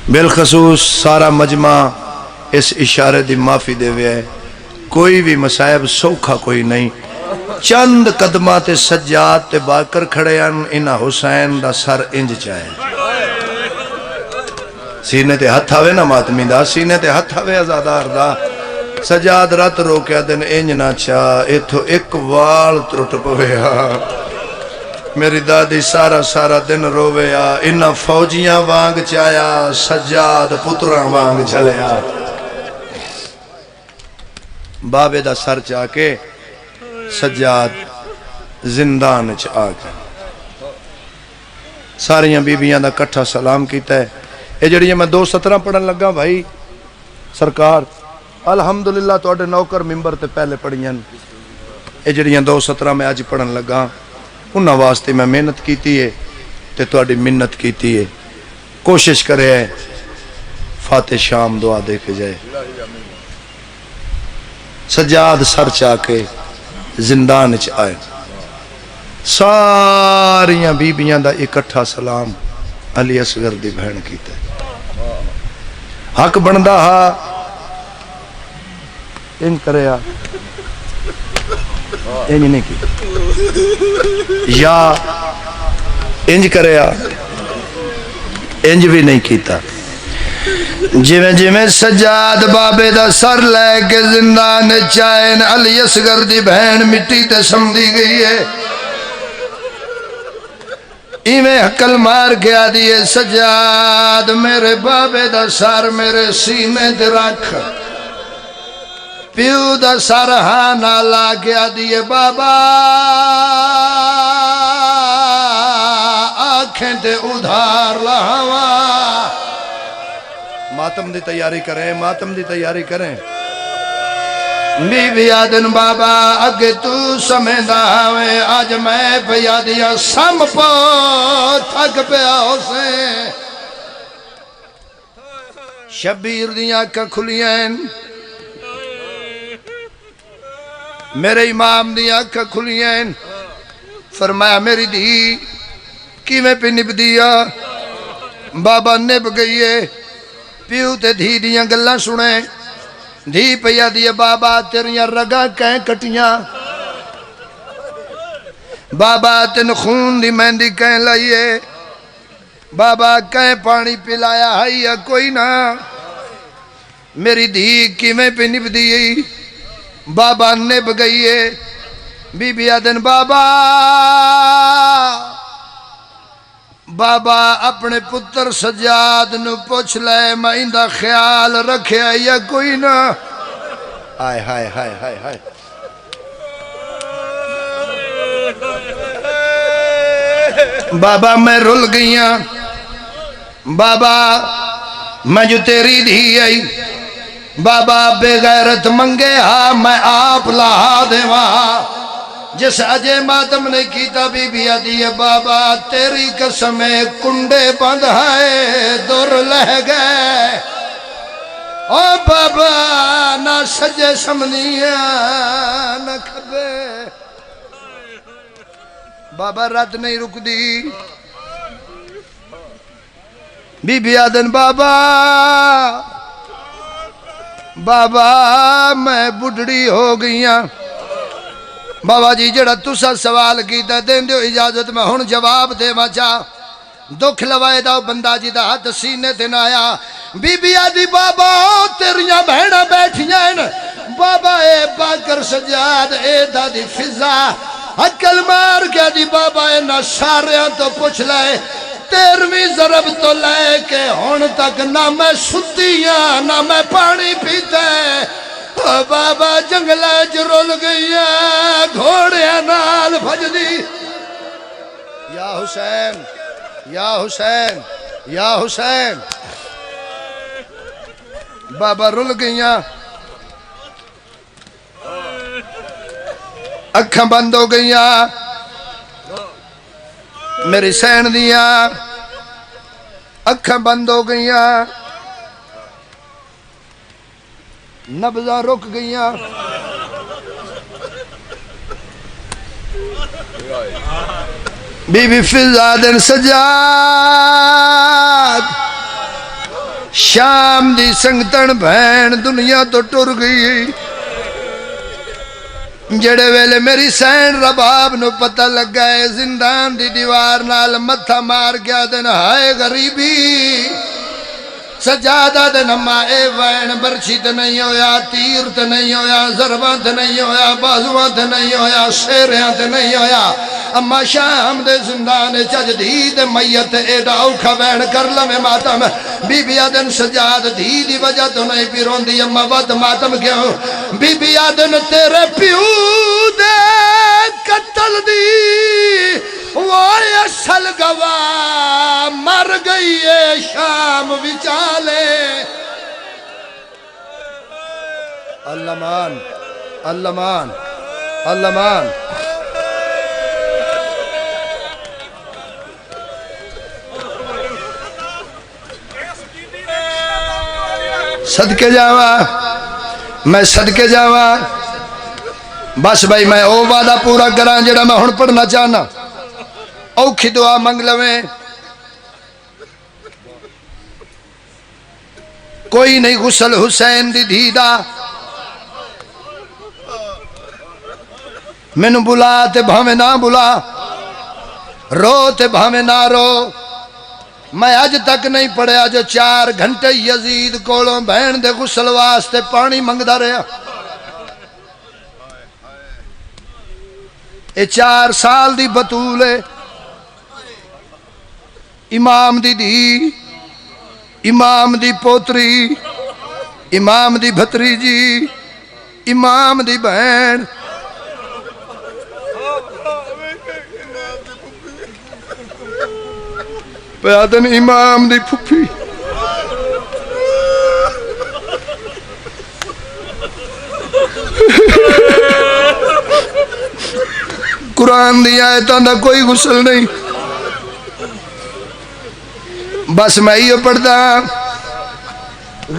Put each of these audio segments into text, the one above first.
بالخصوص سارا مجمع اس اشارے دی معافی دے وے کوئی بھی مسائب سوکھا کوئی نہیں چند قدمات سجاد تے باکر کھڑے ان انہا حسین دا سر انج چاہے سینے تے ہتھ آوے نا ماتمی دا سینے تے ہتھ آوے ازادار دا سجاد رات روکیا دن انج نہ چاہ ایتھو ایک وال ترٹ پویا میری دادی سارا دن رویا انہا فوجیاں وانگ چایا سجاد پتراں وانگ چلیا بابے دا سر چاہ کے سجاد زندان چاہ کے ساریاں بیبیاں دا کٹھا سلام کیتا ہے اے جڑی میں 2:17 پڑھن لگا بھائی سرکار الحمدللہ تو اڈے نوکر ممبر تے پہلے پڑھیاں اے جڑیاں 2:17 میں آج پڑھن لگا انہاں واسطے میں محنت کیتی ہے تے تو اڈی منت کیتی ہے کوشش کرے ہے فاتح شام دعا دے کے جائے سجاد سر چاہ کے زندان چ آئے ساریاں بیبیاں دا اکٹھا سلام علی اصغر دی بہن کیتا ہے حق بندہ ہا ان کریا انج نہیں کی یا انج کریا انج بھی نہیں کیتا جویں سجاد بابے دا سر لے کے زندان چائن علی اصغر دی بہن مٹی تے سمدھی گئی ہے ایویں حکل مار گیا دیئے سجاد میرے بابے دا سر میرے سینے تے رکھ پیو دا سر ہانا لا گیا دیئے بابا آنکھیں تے ادھار لہوا ماتم دی تیاری کریں ماتم دی تیاری کریں بی بی آدن بابا اگے تو سمیندہ ہوئے آج میں پیا دیا سم پو تھک پیا حسین شبیر دیا کا کھلیں میرے امام دیا کا کھلیں فرمایا میری دی کی میں پہ نب دیا بابا نب گئیے پیو تے دھی دیاں گلہ سنیں دھی پیا دیے بابا تیریاں رگا کہیں کٹیاں بابا تین خون دی مہندی کہیں لائیے بابا کہیں پانی پلایا ہے کوئی نہ میری دھی کی میں پہ نب دی بابا نب گئیے بی بی آدن بابا بابا اپنے پتر سجاد نو پوچھ لے میں اندہ خیال رکھیا یا کوئی نہ آئے ہائے ہائے ہائے ہائے بابا میں رل گئیاں بابا میں جو تیری دھی آئی بابا بے غیرت منگے ہاں میں آپ لہا دے وہاں جس اجے ماتم نے کیتا بی بی آدھی بابا تیری قسمیں کنڈے بند ہے دور لہ گئے او بابا نہ سجے سمنیا نہ کھبے بابا رات نہیں رک دی بی بی آدن بابا بابا میں بڑھڑی ہو گئیاں بابا جی جڑا تسا سوال کیتا دین دیو اجازت میں ہن جواب دے مچا دکھ لوائے دا بندہ جی دا ہاتھ سینے تے نہ آیا بی بی آدھی بابا تیریاں بہناں بیٹھیاں بابا اے باکر سجاد اے دا دی فضا عقل مار کے دی بابا اے نہ ساریاں تو پوچھ لائے 13ویں ضرب تو لے کے ہن تک نہ میں ستیاں نہ میں پانی پیتا بابا جنگلہ جرول گئیا گھوڑیاں نال بھج دی یا حسین یا حسین یا حسین بابا رول گئیاں اکھاں بند ہو گئیاں میری سین دیاں اکھاں بند ہو گئیاں نبضاں رک گئیاں بی بی فضا دن سجاد شام دی سنگتن بہن دنیا تو ٹر گئی جڑے ویلے میری سین رباب نو پتہ لگ گئے زندان دی دیوار نال متھا مار گیا دن ہائے غریبی سجادہ دن اما اے وین برچی تے نہیں ہویا تیر تے نہیں ہویا ضرباں تے نہیں ہویا بازواں تے نہیں ہویا شیریاں تے نہیں ہویا اما شام دے زندان چج دھی دے میت ایڈا اوکھا وین کر لمے ماتم بی بی آدن سجاد دھی دی وجہ تو نہیں پی روندی اما ود ماتم کیوں بی بی آدن تیرے پیو دے قتل دی وہ اصل گواہ مر گئی ہے شام وچالے اللہ مان اللہ مان اللہ مان صدقے جاوا میں صدقے جاوا بس بھائی میں او وعدہ پورا کراں جڑا میں ہن پڑھنا چاہنا اوکھی دعا منگ لویں کوئی نہیں غسل حسین دی دھیدا مینوں بلا تے بھاویں نہ بلا رو تے بھاویں نہ رو میں اج تک نہیں پڑھیا جو 4 گھنٹے یزید کولوں بہن دے غسل واسطے پانی منگدا رہیا اے 4 سال دی بطول ہے امام دی دھی امام دی پوتری امام دی بھتریجی امام دی بہن پیادن امام دی پھپھی قرآن دی آیتاں دا کوئی غسل نہیں بس میں یہ پڑھدا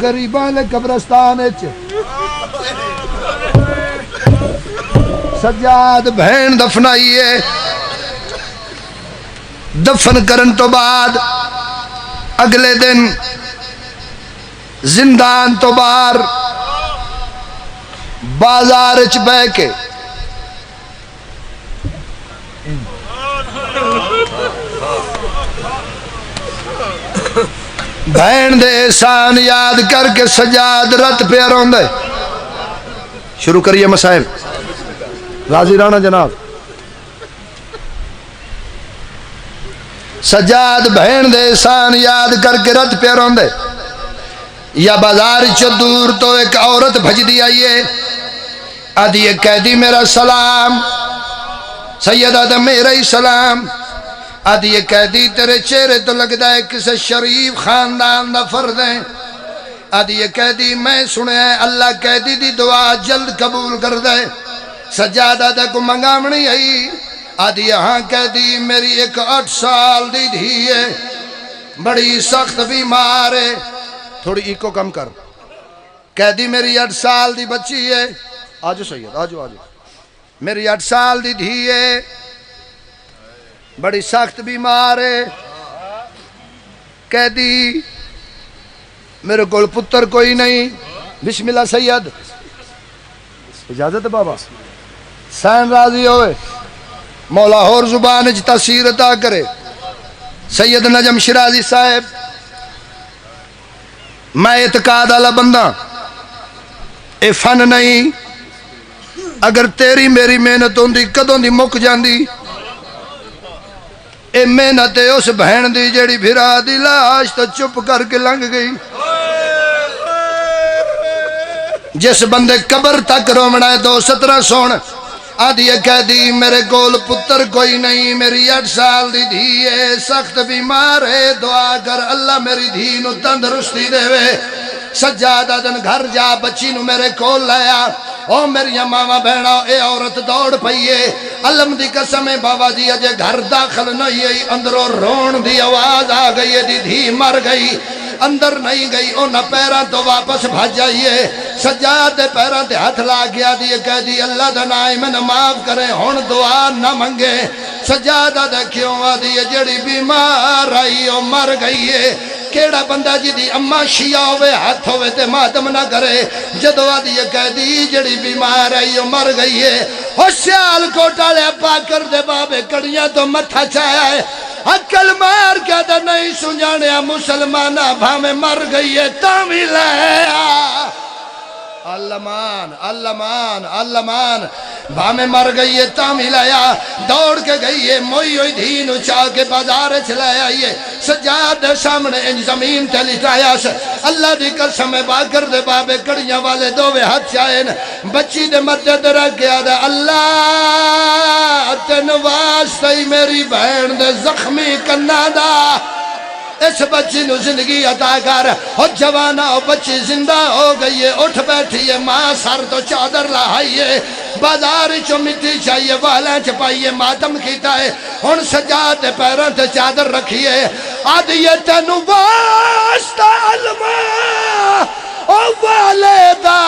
غریباں دے قبرستان وچ سجاد بہن دفنائی ہے دفن کرن تو بعد اگلے دن زندان تو باہر بازار وچ بیٹھ کے بہن دے احسان یاد کر کے سجاد رت پہ روندے شروع کریے مسائل راضی رانا جناب سجاد بہن دے احسان یاد کر کے رت پہ روندے یا بازار چ دور تو ایک عورت بھج دی آئیے آدھی قیدی میرا سلام سید آدم میرا ہی سلام آدھی قیدی تیرے چہرے تو لگتا ہے کسی شریف خاندان دا فرد ہے آدھی قیدی میں سنے ہیں اللہ قیدی دی دعا جلد قبول کر دے سجاد آدھا کو منگامنی آئی آدھی ہاں قیدی میری ایک 8 سال دی دھی ہے بڑی سخت بیمار ہے تھوڑی ایکو کم کر قیدی میری 8 سال دی بچی ہے آجو سید آجو آجو میری 8 سال دی دھی ہے بڑی سخت بیمار ہے قیدی میرے کول پتر کوئی نہیں بسم اللہ سید اجازت ہے بابا سین راضی ہوئے مولا اور زبان اچ تاثیر عطا کرے سید نجم شرازی صاحب میں اعتقاد والا بندہ اے فن نہیں اگر تیری میری محنت ہوندی کدوں دی مک جاندی اے محنت اس بہن دی جیڑی بھرا دی لاش تو چپ کر کے لنگ گئی جس بندے قبر تک رومنا ہے 2:17 سون آدھی قیدی میرے کول پتر کوئی نہیں میری 8 سال دی دھی ہے سخت بیمار ہے دعا کر اللہ میری دھی نو تندرستی دے وے سجادہ دن گھر جا بچی نو میرے کول لایا او میری ماما بہنا اے عورت دوڑ پئیے علم دی قسم بابا جی اجے گھر داخل نہیں ہے اندروں رون دی آواز آ گئی دی دھی مر گئی اندر نہیں گئی انہاں پیران تو واپس بھاج جائیے سجاد دے پیراں تے ہاتھ لا گیا دی کہہ دی اللہ دا نام میں معاف کرے ہن دعا نہ منگے سجادہ دے کیوں آدھی جڑی بیمار آئی او مر گئی ہے کیڑا بندہ جی دی اما شیعہ ہوئے ہاتھ ہوئے تے ماتم نہ کرے جدو آدھی کہہ دی جڑی بیمار آئی او مر گئی ہے او سیال کوٹالے پاکر دے بابے کڑیاں تو متھا چایا ہے عقل مار کیا دا نہیں سنجانے مسلمانہ بھامے مر گئی ہے تامی لیا اللہ مان بھامے مر گئی ہے تامی لیا دوڑ کے گئی ہے موئی ہوئی دھین اچھا کے بازار چلایا یہ سجاد سامنے ان زمین تے لٹایا سے اللہ دی قسم باگر دے بابے کڑیاں والے دووے ہاتھ چاہین بچی دے مدد رکھ گیا دے اللہ تنواز تی میری بہن دے زخمی کنا دا اس بچی نو زندگی عطا کر اور جوانا اور بچی زندہ ہو گئی ہے اٹھ بیٹھی ہے ماں سر تو چادر لہائیے بازار چو مٹی چاہیے والا چپائیے ماتم کیتا ہے ان سجاد دے پیروں تے چادر رکھیے آدھیے تینو واسطہ علماء او والدہ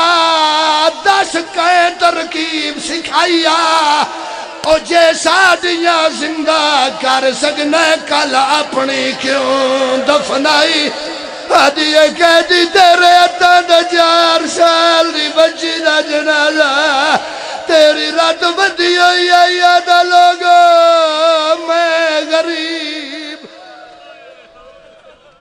دس کہیں ترکیب سکھائیا او جے ساڑیاں زندہ کر سکنے کل اپنی کیوں دفنائی آدھیے کہہ دی تیرے اتن 4 سال دی بچی دا جنازہ تیری رات بدی ہوئی آئی آدھا لوگو